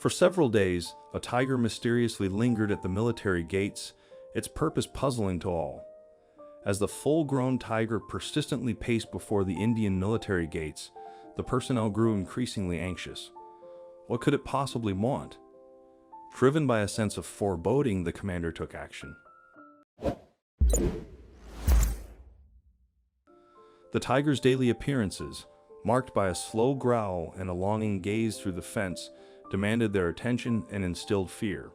For several days, a tiger mysteriously lingered at the military gates, its purpose puzzling to all. As the full-grown tiger persistently paced before the Indian military gates, the personnel grew increasingly anxious. What could it possibly want? Driven by a sense of foreboding, the commander took action. The tiger's daily appearances, marked by a slow growl and a longing gaze through the fence, demanded their attention and instilled fear.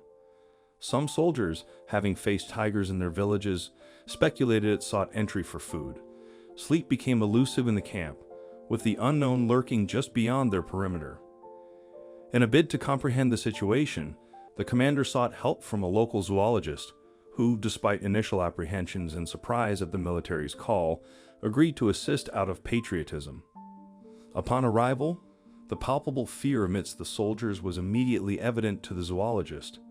Some soldiers, having faced tigers in their villages, speculated it sought entry for food. Sleep became elusive in the camp, with the unknown lurking just beyond their perimeter. In a bid to comprehend the situation, the commander sought help from a local zoologist, who, despite initial apprehensions and surprise at the military's call, agreed to assist out of patriotism. Upon arrival, the palpable fear amidst the soldiers was immediately evident to the zoologist.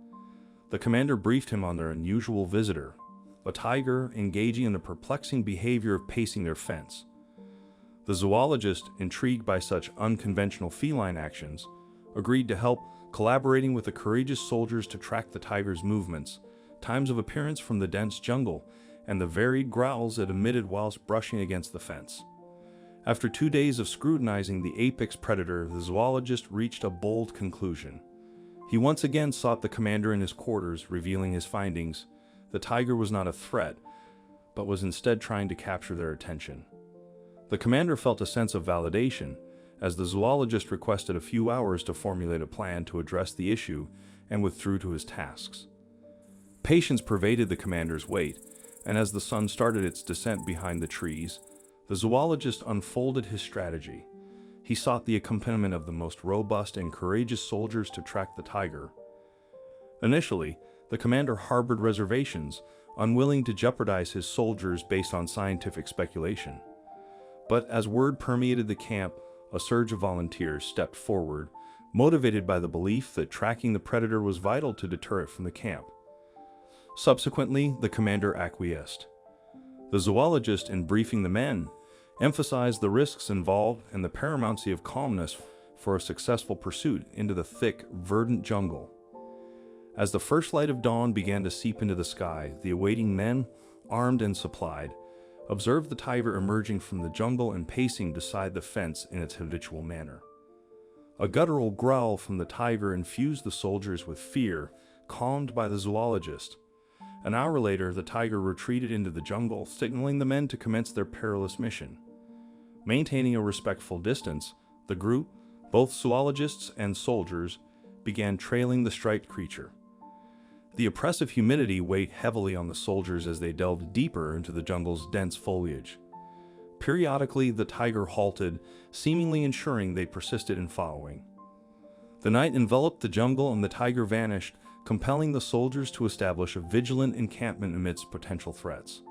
The commander briefed him on their unusual visitor, a tiger engaging in the perplexing behavior of pacing their fence. The zoologist, intrigued by such unconventional feline actions, agreed to help, collaborating with the courageous soldiers to track the tiger's movements, times of appearance from the dense jungle, and the varied growls it emitted whilst brushing against the fence. After 2 days of scrutinizing the apex predator, the zoologist reached a bold conclusion. He once again sought the commander in his quarters, revealing his findings. The tiger was not a threat, but was instead trying to capture their attention. The commander felt a sense of validation, as the zoologist requested a few hours to formulate a plan to address the issue and withdrew to his tasks. Patience pervaded the commander's weight, and as the sun started its descent behind the trees, the zoologist unfolded his strategy. He sought the accompaniment of the most robust and courageous soldiers to track the tiger. Initially, the commander harbored reservations, unwilling to jeopardize his soldiers based on scientific speculation. But as word permeated the camp, a surge of volunteers stepped forward, motivated by the belief that tracking the predator was vital to deter it from the camp. Subsequently, the commander acquiesced. The zoologist, in briefing the men, emphasized the risks involved and the paramountcy of calmness for a successful pursuit into the thick, verdant jungle. As the first light of dawn began to seep into the sky, the awaiting men, armed and supplied, observed the tiger emerging from the jungle and pacing beside the fence in its habitual manner. A guttural growl from the tiger infused the soldiers with fear, calmed by the zoologist. An hour later, the tiger retreated into the jungle, signaling the men to commence their perilous mission. Maintaining a respectful distance, the group, both zoologists and soldiers, began trailing the striped creature. The oppressive humidity weighed heavily on the soldiers as they delved deeper into the jungle's dense foliage. Periodically, the tiger halted, seemingly ensuring they persisted in following. The night enveloped the jungle and the tiger vanished, compelling the soldiers to establish a vigilant encampment amidst potential threats.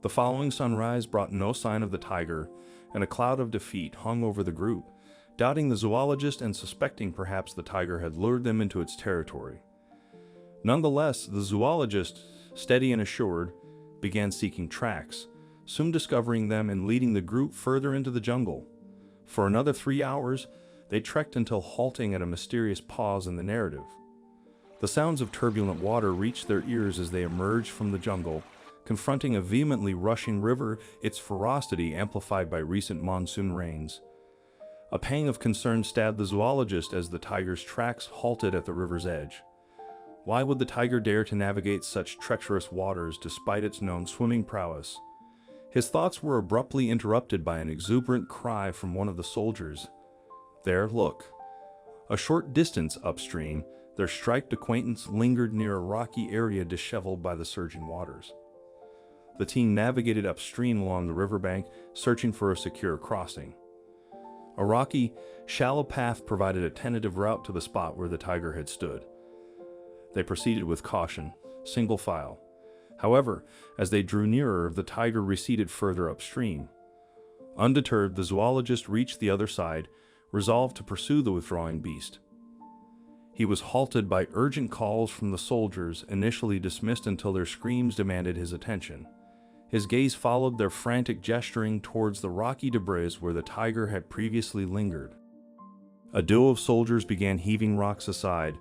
The following sunrise brought no sign of the tiger, and a cloud of defeat hung over the group, doubting the zoologist and suspecting perhaps the tiger had lured them into its territory. Nonetheless, the zoologist, steady and assured, began seeking tracks, soon discovering them and leading the group further into the jungle. For another 3 hours, they trekked until halting at a mysterious pause in the narrative. The sounds of turbulent water reached their ears as they emerged from the jungle, confronting a vehemently rushing river, its ferocity amplified by recent monsoon rains. A pang of concern stabbed the zoologist as the tiger's tracks halted at the river's edge. Why would the tiger dare to navigate such treacherous waters despite its known swimming prowess? His thoughts were abruptly interrupted by an exuberant cry from one of the soldiers. There, look. A short distance upstream, their striped acquaintance lingered near a rocky area disheveled by the surging waters. The team navigated upstream along the riverbank, searching for a secure crossing. A rocky, shallow path provided a tentative route to the spot where the tiger had stood. They proceeded with caution, single file. However, as they drew nearer, the tiger receded further upstream. Undeterred, the zoologist reached the other side, resolved to pursue the withdrawing beast. He was halted by urgent calls from the soldiers, initially dismissed until their screams demanded his attention. His gaze followed their frantic gesturing towards the rocky debris where the tiger had previously lingered. A duo of soldiers began heaving rocks aside.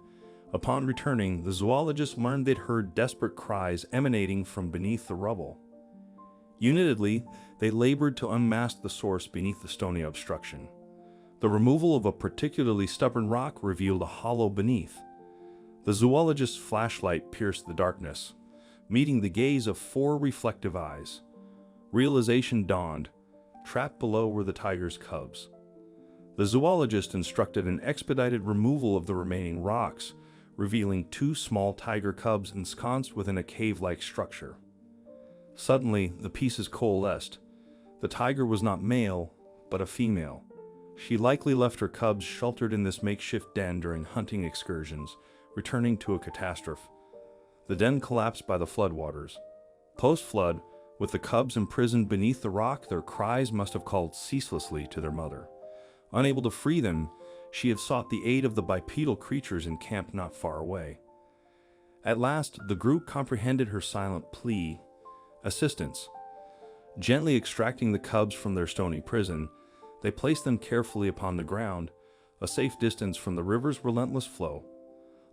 Upon returning, the zoologist learned they'd heard desperate cries emanating from beneath the rubble. Unitedly, they labored to unmask the source beneath the stony obstruction. The removal of a particularly stubborn rock revealed a hollow beneath. The zoologist's flashlight pierced the darkness, meeting the gaze of 4 reflective eyes. Realization dawned. Trapped below were the tiger's cubs. The zoologist instructed an expedited removal of the remaining rocks, revealing 2 small tiger cubs ensconced within a cave-like structure. Suddenly, the pieces coalesced. The tiger was not male, but a female. She likely left her cubs sheltered in this makeshift den during hunting excursions, returning to a catastrophe. The den collapsed by the floodwaters. Post-flood, with the cubs imprisoned beneath the rock, their cries must have called ceaselessly to their mother. Unable to free them, she had sought the aid of the bipedal creatures encamped not far away. At last, the group comprehended her silent plea: assistance. Gently extracting the cubs from their stony prison, they placed them carefully upon the ground, a safe distance from the river's relentless flow.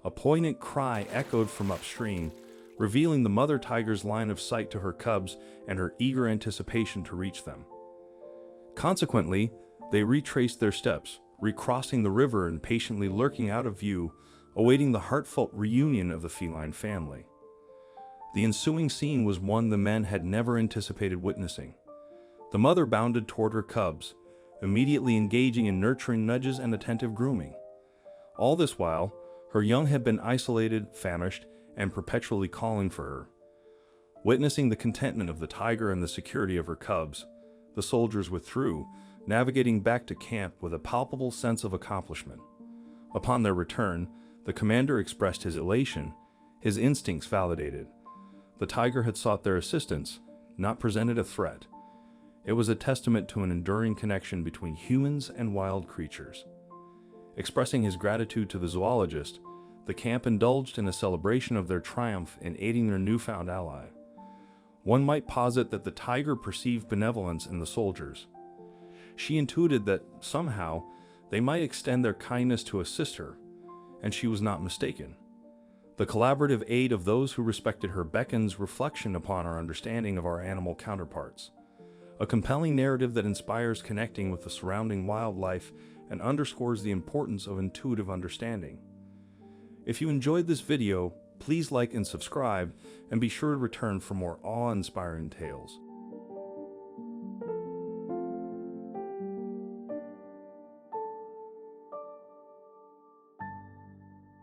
A poignant cry echoed from upstream, revealing the mother tiger's line of sight to her cubs and her eager anticipation to reach them. Consequently, they retraced their steps, recrossing the river and patiently lurking out of view, awaiting the heartfelt reunion of the feline family. The ensuing scene was one the men had never anticipated witnessing. The mother bounded toward her cubs, immediately engaging in nurturing nudges and attentive grooming. All this while, her young had been isolated, famished, and perpetually calling for her. Witnessing the contentment of the tiger and the security of her cubs, the soldiers withdrew, navigating back to camp with a palpable sense of accomplishment. Upon their return, the commander expressed his elation, his instincts validated. The tiger had sought their assistance, not presented a threat. It was a testament to an enduring connection between humans and wild creatures. Expressing his gratitude to the zoologist, the camp indulged in a celebration of their triumph in aiding their newfound ally. One might posit that the tiger perceived benevolence in the soldiers. She intuited that, somehow, they might extend their kindness to assist her, and she was not mistaken. The collaborative aid of those who respected her beckons reflection upon our understanding of our animal counterparts. A compelling narrative that inspires connecting with the surrounding wildlife and underscores the importance of intuitive understanding. If you enjoyed this video, please like and subscribe, and be sure to return for more awe-inspiring tales.